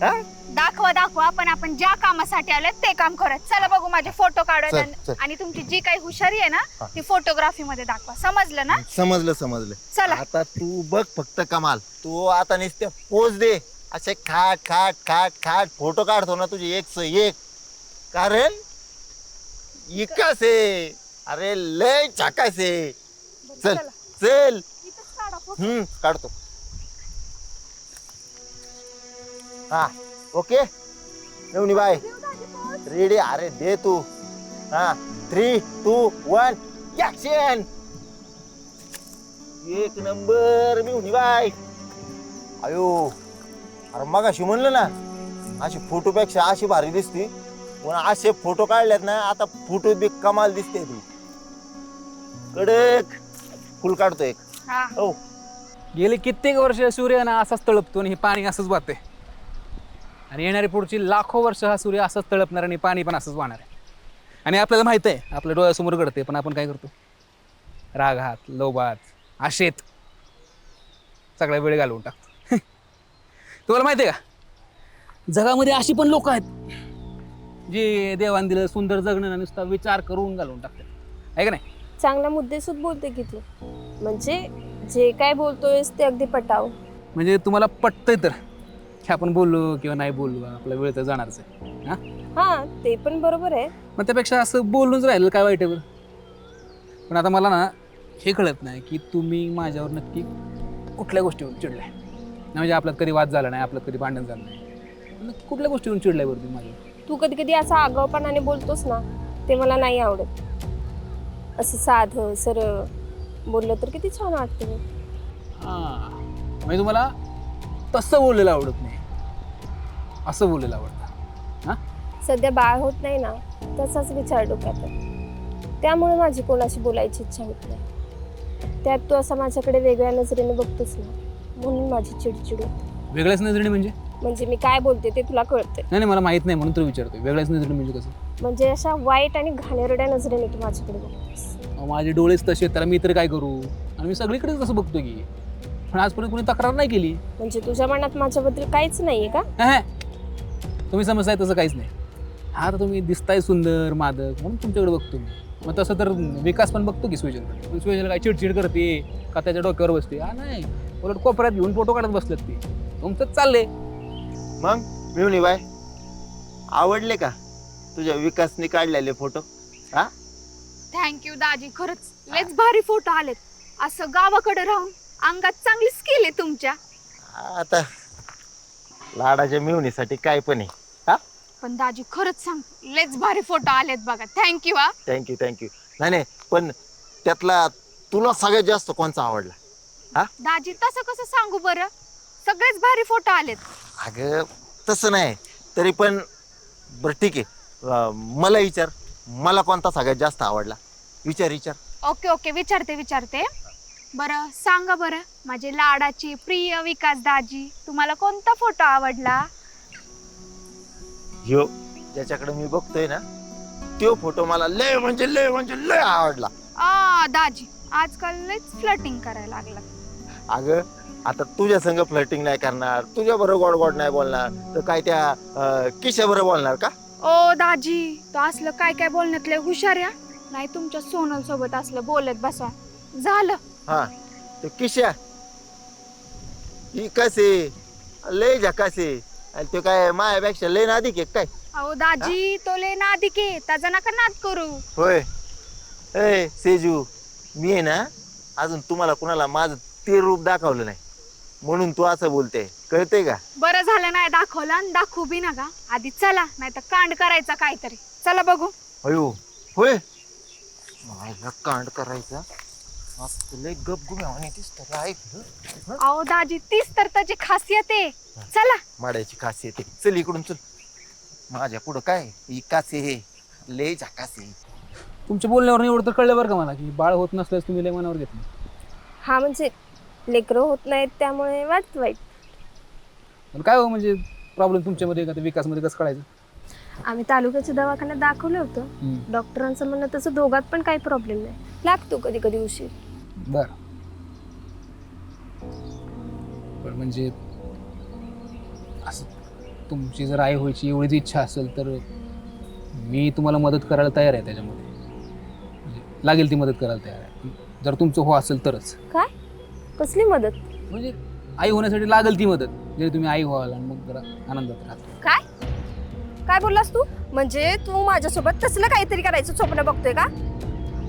हा, दाखवा दाखवा, पण आपण ज्या कामासाठी आलोय ते काम करत. चला बघू माझे फोटो काढत. चल, चल. आणि तुमची जी काही हुशारी आहे ना, ती फोटोग्राफी मध्ये दाखवा. समजलं ना? समजलं समजलं. चला. आता तू बघ फक्त कमाल. तू आता नुसते पोच दे, असे खाट खाट खाट खाट फोटो काढतो ना तुझे 101. कारण इकास आहे, अरे लय झाकास आहे. चल चला. चल. इथंच काढा फोटो. काढतो. हा ओके येऊन बाय. रेडी? अरे दे तू. हा 3, 2, 1 ऍक्शन. एक नंबर मिळून बाय. अयो, अरे मग अशी म्हणलं ना, अशी फोटोपेक्षा अशी भारी दिसती. पण असे फोटो काढल्यात ना, आता फोटो बी कमाल दिसते. तू कडक फुल काढतो एक. हा. हो, गेले कित्येक वर्ष सूर्य ना असाच तळपतो आणि हे पाणी असंच वाहते. आणि येणारी पुढची लाखो वर्ष हा सूर्य असाच तळपणार आणि पाणी पण असंच वाहणार आहे. आणि आपल्याला माहित आहे, आपल्या डोळ्यासमोर घडते, पण आपण काय करतो? रागात, लोभात, आशेत सगळा वेळ घालवून टाकतो. तुम्हाला माहिती आहे का, जगामध्ये अशी पण लोक आहेत जे देवान दिलं सुंदर जगणं नुसता विचार करून घालवून टाकतात, आहे का नाही? चांगला मुद्देसूद बोलते की तू. म्हणजे जे काय बोलतोयस ते अगदी पटाव. म्हणजे तुम्हाला पटतंय तर की आपण बोललो किंवा नाही बोललो, आपला वेळ तर जाणारच आहे. हां, हा ते पण बरोबर आहे. मग त्यापेक्षा असं बोलूनच राहिलं काय वाईट आहे बरं? पण आता मला ना हे कळत नाही की तुम्ही माझ्यावर नक्की कुठल्या गोष्टीवर चिडलाय. नाही म्हणजे आपल्यात कधी वाद झाला नाही, आपल्यात कधी भांडण झालं नाही, नक्की कुठल्या गोष्टीवरून चिडलाय बरं तुम्ही माझ्यावर? तू कधी कधी असा आगाऊपणाने बोलतोस ना, ते मला नाही आवडत. असं साधं सरळ बोललं तर किती छान वाटतं. हां म्हणजे तुम्हाला तसं बोललेलं आवडत नाही, असं बोललेलं आवडतं. हां सध्या बाळ होत नाही ना, तसाच विचार डोक्यात आहे. त्यामुळे माझी कोणाशी बोलायची इच्छा होत नाही. त्यात तू असा माझ्याकडे वेगळ्या नजरेने बघतोस ना, म्हणून माझी चिडचिड होते. वेगळ्याच नजरेने म्हणजे मी काय बोलते ते तुला कळते. नाही मला माहित नाही म्हणून तर विचारतोय. वेगळ्याच नजरेने म्हणजे कसं? म्हणजे अशा वाईट आणि घाणेरड्या नजरेने तू माझ्याकडे बघतोस. अहो, माझे डोळेच तसे आहेत, त्याला मी तर काय करू? आणि मी सगळीकडेच तसं बघतो की, पण आजपर्यंत कोणी तक्रार नाही केली. म्हणजे तुझ्या मनात माझ्याबद्दल काहीच नाहीये का? तुम्ही समजताय तसं काहीच नाही. हा तर तुम्ही दिसताय सुंदर मादक म्हणून तुमच्याकडे बघतो मी. मग तसं तर विकास पण बघतो की सुजलकडे. पण सुजल काय चिडचिड करते का त्याच्या डोक्यावर बसते? हा नाही, उलट कोपऱ्यात घेऊन फोटो काढत बसलेत ती. तुमचंच चाललंय. मग मिळून बाय आवडले का तुझ्या विकासने काढलेले फोटो? हा थँक्यू दाजी, खरंच लयच भारी फोटो आलेत. असं गावाकडे राहून अंगात चांगली स्किल आहे तुमच्या. आता लाडाच्या मिळवणीसाठी काय पण आहे. हा पण दाजी खरंच सांग, लयच भारी फोटो आलेत बघा. थँक्यू हा. Thank you thank you. नाही नाही, पण त्यातला तुला सगळ्यात जास्त कोणचा आवडला? दाजी तसं कसं सांगू बरं, सगळेच भारी फोटो आलेत. अगं तसं नाही, तरी पण बरं ठीक आहे. मला विचार, मला कोणता सगळ्यात जास्त आवडला? विचार. ओके ओके, विचारते. बरं सांगा बरं, माझे लाडाचे प्रिय विकास दाजी, तुम्हाला कोणता फोटो आवडला? ह्यो ज्याच्याकडे मी बघतोय ना, तो फोटो मला लय म्हणजे लय आवडला. दाजी आजकाल लयच फ्लटिंग करायला लागला. अगं आता तुझ्या संग फ्लटिंग नाही करणार, तुझ्या बरोबर गोड नाही बोलणार, तर काय त्या किशा बरोबर बोलणार का? ओ दाजी, तो असलं काय बोलण्यात लय हुशार या. नाही तुमच्या सोनल सोबत असलं बोलत बसा झालं. हा ते किशा ही कसे लय झकासे, आणि तो काय मायापेक्षा लय नादिक आहे काय? अहो दाजी, तो लय नादिक आहे, त्याचा नका नाद करू. होय. ए सेजू, मी आहे ना अजून तुम्हाला कुणाला माझं ते रूप दाखवलं नाही, म्हणून तू असं बोलते, कळते का? बरं झालं नाही दाखवलं, आणि दाखवू बी नका. आधी चला, नाही तर कांड करायचा काहीतरी. चला बघू. अयो होय, माझा कांड करायचा. लय गपगुम्यावानी दिसतं ऐक. अहो दाजी, तीच तर त्याची खासियत आहे. चला. माड्याची खासियत आहे. चल इकडून चल. माझ्या पुढं काय इकासे हे लय झकासे. तुमच्या बोलण्यावर एवढं तर कळलं बरं का मला की बाळ होत नसल्यास तुम्ही लय मनावर घेतलं. हा म्हणजे लेकरं होत नाहीत त्यामुळे वाटतं वाईट. पण काय हो म्हणजे प्रॉब्लेम तुमच्यामध्ये का ते विकासमध्ये कसं कळायचं? आम्ही तालुक्याच्या दवाखान्यात दाखवलं होतं. डॉक्टरांचं म्हणणं तसं दोघात पण काही प्रॉब्लेम नाही, लागतो कधी कधी उशीर. बरं, पण म्हणजे असं तुमची जर आई व्हायची एवढीच इच्छा असेल तर मी तुम्हाला मदत करायला तयार आहे. त्याच्यामध्ये म्हणजे लागेल ती मदत करायला तयार आहे, जर तुमचं हो असेल तरच. काय? कसली मदत? म्हणजे आई होण्यासाठी लागेल ती मदत, जरी तुम्ही आई व्हाल आणि मग जरा आनंदात राहता. काय बोललास तू? म्हणजे तू माझ्यासोबत तसलं काहीतरी करायचं स्वप्न बघतोय का?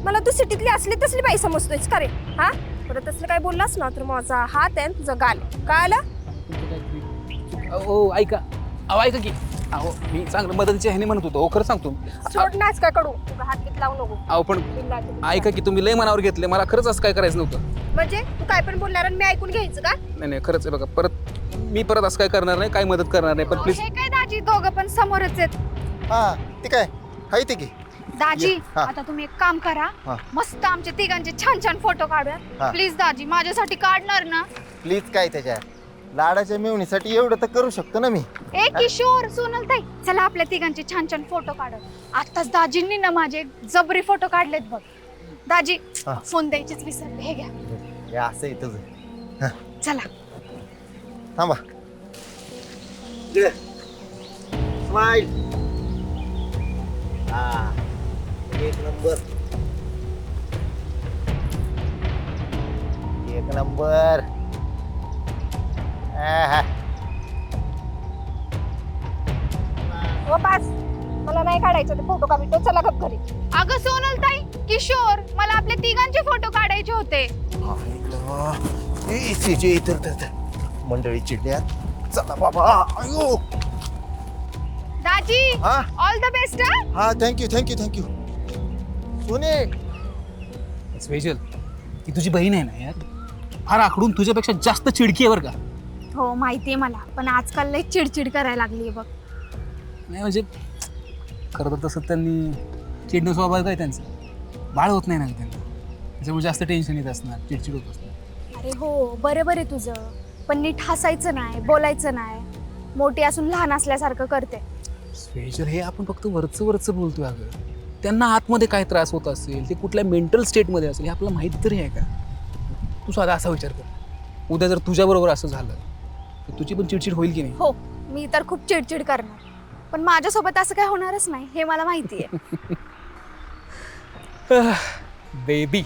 मला तू सिटीतली असली तसली बाई समजतोयच का रे? हा परत तसलं काय बोललास ना तर माझा हात आहे तुझं गाल. काय आलं? अहो ऐका, ऐका की, अहो मी चांगलं मदतीच्या ह्याने म्हणत होतो. हो खरं सांगतो. सोड नाच काय कडू, तुझा हात घेत लावू नको. अहो पण ऐका की, तुम्ही लय मनावर घेतले. मला खरंच असं काय करायचं नव्हतं. म्हणजे तू काय पण बोलणार आणि मी ऐकून घ्यायचं का? नाही खरंच आहे बघा, मी परत असं काय करणार नाही, काय मदत करणार नाही. पण प्लीज. हे काय दाजी, दोघं पण समोरच आहेत. हा ते काय हाय ते की. दाजी हा. आता तुम्ही एक काम करा, हा. मस्त आमच्या तिघांचे छान फोटो काढूया. हा. प्लीज दाजी, माझ्यासाठी काढणार ना? प्लीज काय त्याच्या लाडाच्या मिळवणीसाठी एवढं तर करू शकतो ना मी. ए किशोर, सोनल ताई, चला आपल्या तिघांचे छान फोटो काढू. आताच दाजींनी ना माझे जबरी फोटो काढलेत बघ. दाजी हा. फोन द्यायचीच विसरले, हे घ्या. हे असं आहे तुझं. चला. थांबा. स्माइल. हा एक नंबर. एक नंबर. हो पास, मला नाही काढायचं ते फोटो. का बिटो, चला गप घरी. अगं सोनल ताई, किशोर, मला आपल्या तिघांचे फोटो काढायचे होते. मंडळी चिडल्यात. चला बाबा. अयो. दाजी हा ऑल द बेस्ट. हा थँक्यू. सोने स्पेशल, ती तुझी बहीण आहे ना यार. फार आखडून तुझ्यापेक्षा जास्त चिडकी आहे बरं का. हो माहितीये मला, पण आजकाल लई चिडचिड करायला लागली आहे बघ. नाही म्हणजे खरं तर तसं त्यांनी चिडणं स्वभाव काय त्यांचं, बाळ होत नाही ना त्यांना, त्याच्यामुळे जास्त टेन्शन येत असणार, चिडचिड होत असणार. अरे हो बरोबर आहे तुझं, पण नीट हसायचं नाही, बोलायचं नाही, मोठी असून लहान असल्यासारखं करते. स्पेशल हे आपण फक्त वरचं बोलतोय अगं, त्यांना आतमध्ये काय त्रास होत असेल, ते कुठल्या मेंटल स्टेटमध्ये असेल हे आपल्याला माहिती तरी आहे का. तू साधा असा विचार कर, उद्या जर तुझ्याबरोबर असं झालं तर तुझी पण चिडचिड होईल की नाही. हो मी तर खूप चिडचिड करणार, पण माझ्यासोबत असं काय होणारच नाही हे मला माहिती आहे. बेबी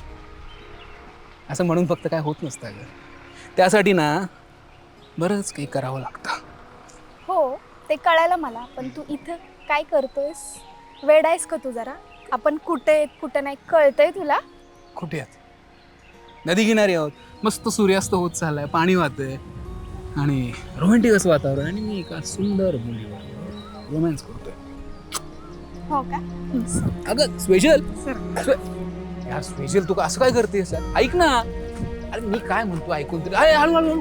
असं म्हणून फक्त काय होत नसतं अगं, त्यासाठी ना बरंच काही करावं लागतं. हो ते कळालं मला, पण तू इथं काय करतोयस? वेड आहेस का तू जरा? आपण कुठे आहेत कुठे नाही कळतंय तुला? कुठे आहात? नदी किनारी आहोत, मस्त सूर्यास्त होत चाललाय, पाणी वाहतंय आणि रोमॅन्टिक असं वातावरण, आणि मी एका सुंदर मुलीवर रोमॅन्स करतोय. हो का? अगं स्पेशल यार, स्पेशल तू असं काय करतेस यार? ऐक ना, अरे मी काय म्हणतो ऐकून तरी. अरे हळू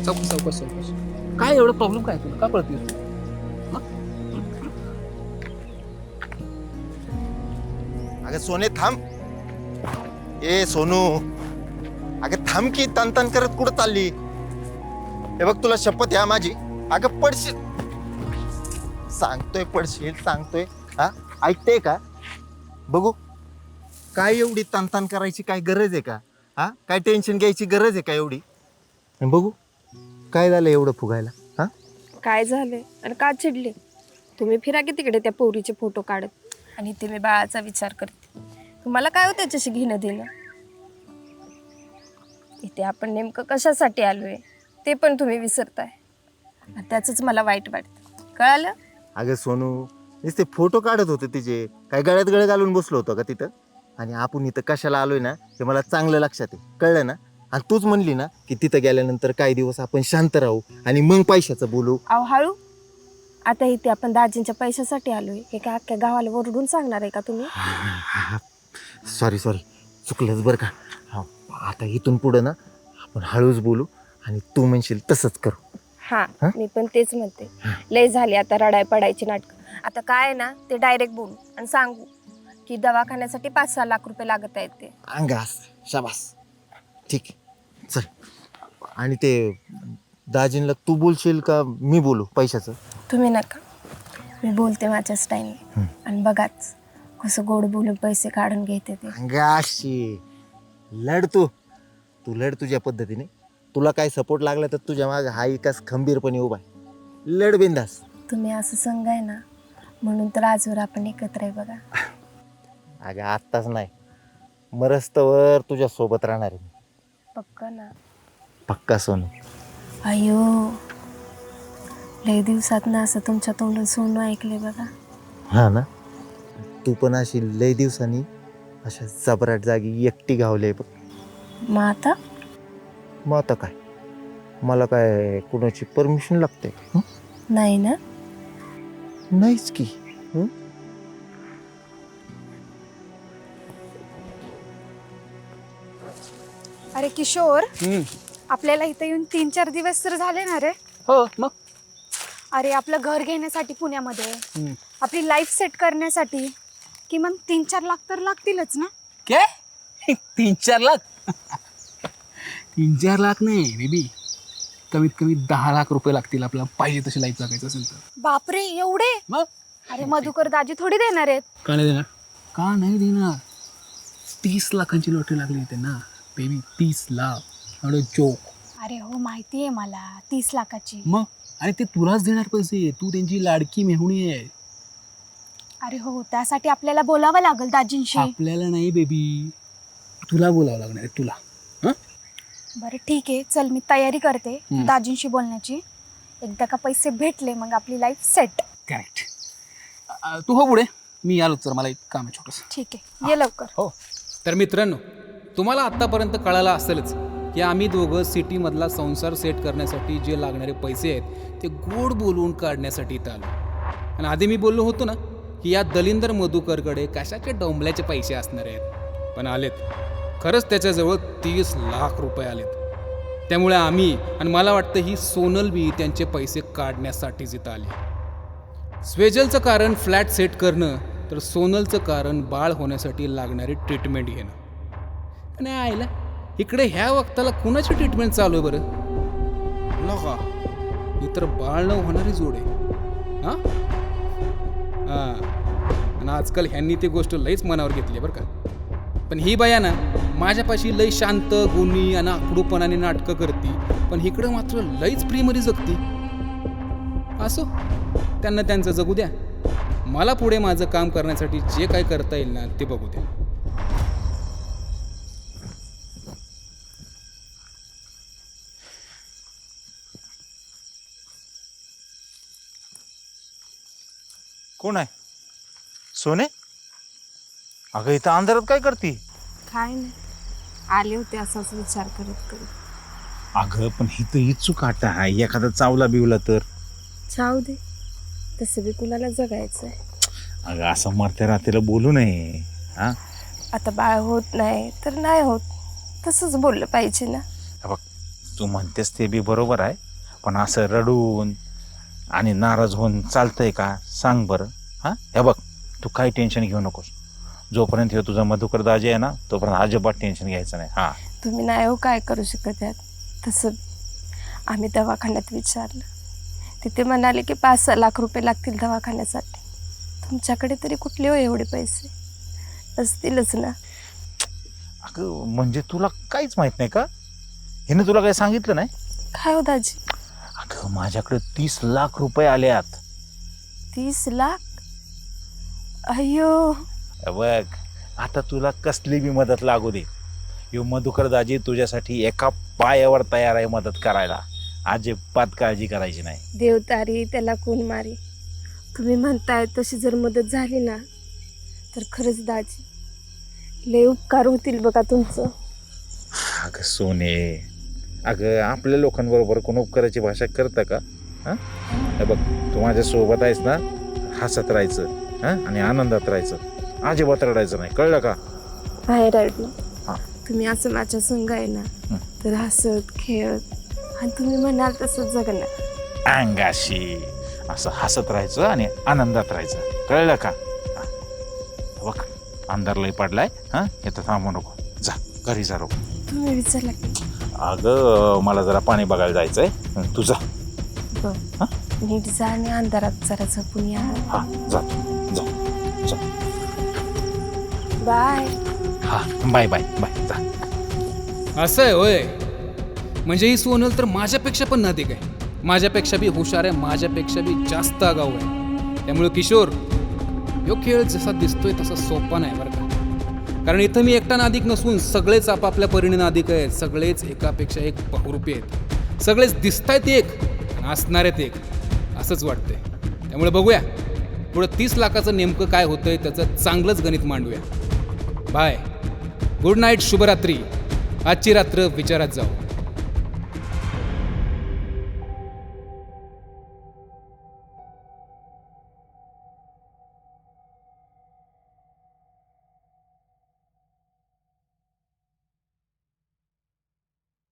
चौकस काय एवढं प्रॉब्लेम काय तुला, का पळतेस तू? अगं सोने थांब. ए सोनू, अगं थांब की, तन करत कुठं चालली? हे बघ तुला शपथ या माझी, अगं पडशील. सांगतोय पडशील, सांगतोय. हा ऐकते का? बघू काय एवढी तन करायची काय गरज आहे का? हा काय टेन्शन घ्यायची गरज आहे का एवढी? आणि बघू काय झालं एवढं फुगायला? हा काय झालंय आणि का चिडले? तुम्ही फिरा की तिकडे त्या पोरीचे फोटो काढत, आणि ते मी बाळाचा विचार करते. तुम्हाला काय हो त्याच्याशी घेणं देणं? इथे आपण नेमकं कशासाठी आलोय ते पण तुम्ही विसरताय, आणि त्याचंच मला वाईट वाटतं. कळालं? अगं सोनू, नुसते फोटो काढत होते तिचे, काय गळ्यात गळे घालून बसलो होतो का तिथं? आणि आपण इथं कशाला आलोय ना हे मला चांगलं लक्षात आहे, कळलं ना? आणि तूच म्हणली ना की तिथं गेल्यानंतर काही दिवस आपण शांत राहू आणि मग पैशाचं बोलू. अहो हळू, आता इथे आपण दाजींच्या पैशासाठी आलोय हे काय अख्ख्या गावाला ओरडून सांगणार आहे का तुम्ही? सॉरी चुकलंच बरं का. हा, आता इथून पुढं ना आपण हळूच बोलू आणि तू म्हणशील तसंच करू. हा मी पण तेच म्हणते, लय झाली आता रडाय पडायची नाटक. आता काय आहे ना ते डायरेक्ट बोलू आणि सांगू की दवाखान्यासाठी 5-6 लाख रुपये लागत आहेत ते. अंगास शाबास, ठीक आहे चल. आणि ते दाजींना तू बोलशील का मी बोलू पैशाचं? तुम्ही नका, मी बोलते माझ्या स्टाईलने, आणि बघाच कसं गोड बोलून पैसे काढून घेते ते. अंगाशी लढ तू लढ तुझ्या पद्धतीने. तुला काय सपोर्ट लागला तर तुझ्या मागे हा एकाच खंबीरपणे उभा आहे. लढ बिंदास. तुम्ही असं संग आहे ना, म्हणून तर आजवर आपण एकत्र आहे बघा. अगं आत्ताच नाही, मरस्तवर तुझ्या सोबत राहणार आहे. पक्क ना? पक्का सोनू. अयो लय दिवसात ना असं तुमच्या तोंडून सोनू ऐकले बघा. हा ना, तू पण अशी लय दिवसांनी अशा जबराट जागी एकटी गावले बघ. मग आता काय, मला काय कुणाची परमिशन लागते? नाही ना? नाहीच की. अरे किशोर, आपल्याला इथे येऊन 3-4 दिवस तर झाले ना रे. हो मग. अरे आपलं घर घेण्यासाठी पुण्यामध्ये, आपली लाईफ सेट करण्यासाठी किमान 3-4 लाख तर लागतीलच ना. काय 3-4 लाख? 3-4 लाख नाही बेबी, कमीत कमी 10 लाख रुपये लागतील आपल्याला पाहिजे तशी लाईफ जगायचं असेल तर. बापरे एवढे? मग अरे मधुकर दाजी थोडी देणार आहेत. का नाही देणार? का नाही देणार? 30 लाखांची लॉटरी लागली इथे ना बेबी, 30 लाख. जोक. अरे हो माहिती आहे मला, 30 लाखाची. मग आणि ते तुलाच देणार पैसे, तू त्यांची लाडकी मेहुणी आहे. अरे हो, त्यासाठी आपल्याला बोलावं लागेल दाजींशी. आपल्याला नाही बेबी, तुला बोलावं लागणार आहे, तुला. बरं ठीक आहे, चल मी तयारी करते दाजींशी बोलण्याची. एकदा का पैसे भेटले मग आपली लाईफ सेट. करेक्ट. तू हो पुढे, मी आलो तर मला एक काम आहे छोटंसं. ठीक आहे, ये लवकर. हो. तर मित्रांनो, तुम्हाला आत्तापर्यंत कळालं असेलच की आम्ही दोघं सिटीमधला संसार सेट करण्यासाठी जे लागणारे पैसे आहेत ते गोड बोलवून काढण्यासाठी इथं आलो. आणि आधी मी बोललो होतो ना की या दलिंदर मधुकरकडे कशाचे डोंबल्याचे पैसे असणार आहेत, पण आलेत. खरंच त्याच्याजवळ 30 लाख रुपये आलेत. त्यामुळे आम्ही आणि मला वाटतं ही सोनल बी त्यांचे पैसे काढण्यासाठीच इथं आली. स्वेजलचं कारण फ्लॅट सेट करणं, तर सोनलचं कारण बाळ होण्यासाठी लागणारी ट्रीटमेंट घेणं. आणि आईला इकडे ह्या वक्ताला कुणाची ट्रीटमेंट चालू आहे बरं? लगा ही तर बाळ न होणारी जोड आहे. हां आणि आजकाल ह्यांनी ती गोष्ट लईच मनावर घेतली आहे बरं का. पण ही बाया ना माझ्यापाशी लई शांत गुणी आणि आकडूपणाने नाटकं करती, पण इकडं मात्र लईच प्रेमरी जगती. असो, त्यांना त्यांचं जगू द्या. मला पुढे माझं काम करण्यासाठी जे काय करता येईल ना ते बघू द्या. कोण आहे? सोने? अगं इथं अंधारात काय करते? काय नाही, आले होते असाच विचार करत करत. अगं पण इथं ही चूक आता आहे, एखादा चावला बिवला तर? जाऊ दे, तसं बी कुणाला जगायचंय. अगं असं मरत्या रात्रीला बोलू नये. हा आता बाळ होत नाही तर नाही होत, तसंच बोललं पाहिजे ना. बघ, तू म्हणतेस ते बी बरोबर आहे, पण असं रडून आणि नाराज होऊन चालतंय का? सांग बरं. हां हे बघ, तू काही टेन्शन घेऊ नकोस. जोपर्यंत हे तुझा मधुकर दाजी आहे ना, तोपर्यंत अजिबात टेन्शन घ्यायचं नाही. हां तुम्ही नाही हो काय करू शकत यात. तसं आम्ही दवाखान्यात विचारलं, तिथे म्हणाले की 5-6 लाख रुपये लागतील दवाखान्यासाठी. तुमच्याकडे तरी कुठले हो एवढे पैसे? असतीलच ना. अगं म्हणजे तुला काहीच माहित नाही का? हिने तुला काही सांगितलं नाही? काय हो दाजी? अगं माझ्याकडे 30 लाख रुपये आल्यात. 30 लाख? अय्यो. बघ, आता तुला कसली बी मदत लागू दे, यो मधुकर दाजी तुझ्यासाठी एका पायावर तयार आहे मदत करायला. अजिबात काळजी करायची नाही. देवतारी त्याला कोण मारी. तुम्ही म्हणताय तशी जर मदत झाली ना तर खरंच दाजी लय उपकार होतील बघा तुमचं. अगं सोने, अगं आपल्या लोकांबरोबर कोण उपकाराची भाषा करतं का? हां हे बघ, तू माझ्या सोबत आहेस ना, हसत राहायचं हां आणि आनंदात राहायचं, अजिबात रडायचं नाही, कळलं का? बाहेर आहेत ना हां. तुम्ही असं माझ्या संग आहे ना तर हसत खेळत आणि तुम्ही म्हणाल तसं जगणार. अंगाशी असं हसत राहायचं आणि आनंदात राहायचं, कळलं का? हां. बघ, अंधार लई पडलाय. हां इथं थांबू नको, जा घरी जा नको. तुम्ही विचारला की अगं मला जरा पाणी बघायला जायचंय, तू जा. बरं, नीट जा आणि अंधारात जरा झोपून या. हां जा जा जा. बाय. हां बाय बाय बाय, जा. असं आहे होय? म्हणजे ही सोनल तर माझ्यापेक्षा पण नादिक आहे, माझ्यापेक्षा बी हुशार आहे, माझ्यापेक्षा बी जास्त आगाऊ आहे. त्यामुळे किशोर, ह्यो खेळ जसा दिसतोय तसा सोपा नाही बरं का. कारण इथं मी एकटा नादिक नसून सगळेच आपापल्या परीने नादिक आहेत, सगळेच एकापेक्षा एक बहुरूपी आहेत, सगळेच दिसतायत एक आणि असणार आहेत एक, असंच वाटतंय. त्यामुळे बघूया पुढं 30 लाखाचं नेमकं काय होतंय, त्याचं चांगलंच गणित मांडूया. बाय, गुड नाईट, शुभरात्री. आजची रात्र विचारात जाऊ.